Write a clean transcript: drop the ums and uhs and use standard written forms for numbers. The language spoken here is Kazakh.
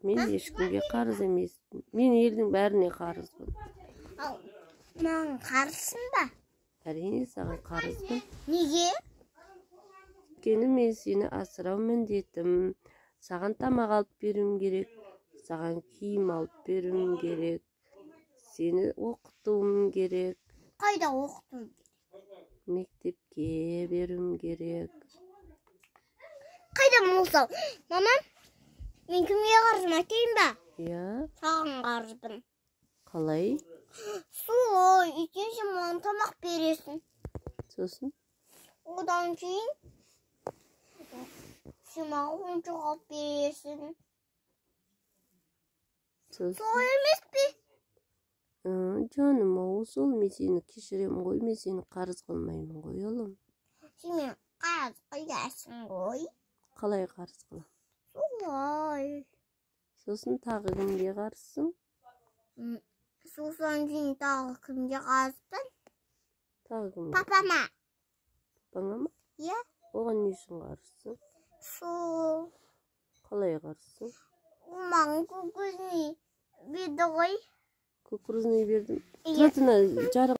Мен ешкімге қарыз емеспін. Мен елдің бәріне қарызбын. Ал, маған қарызсың ба? Әрине саған қарызбын. Неге? Өйткені мен сені асырау міндетім. Саған тамақ алып беруім керек. Саған киім алып беруім керек. Сені оқытуым керек. Қайда оқытуым керек? Мектепке беруім керек. Қайда болса? Мамам, мен кімге қарызым айтайын ба? Иә. Саған қарызбын. Қалай? Солай, өйткені сен маған тамақ бересің. Сосын? Одан кейін сен маған ойыншық алып бересің. Солай емес пе? Жаным, сол мен сені кешіремін ғой, мен сені қарыз қылмаймын ғой, ұлым. Сен мен қарыз қыласың ғой. Қалай қарыз қылам? Солай. Сосын тағы кімге қарызсың? Сосын кейін тағы кімге қарызбын? Тағы кімге? Папама. Папаңа ма? Иә. Оған не үшін қарызсың? Сол. Қалай қарызсың? Ол маған көкөзіне берді ғой. Кукурузный бердім. Тұратына жарық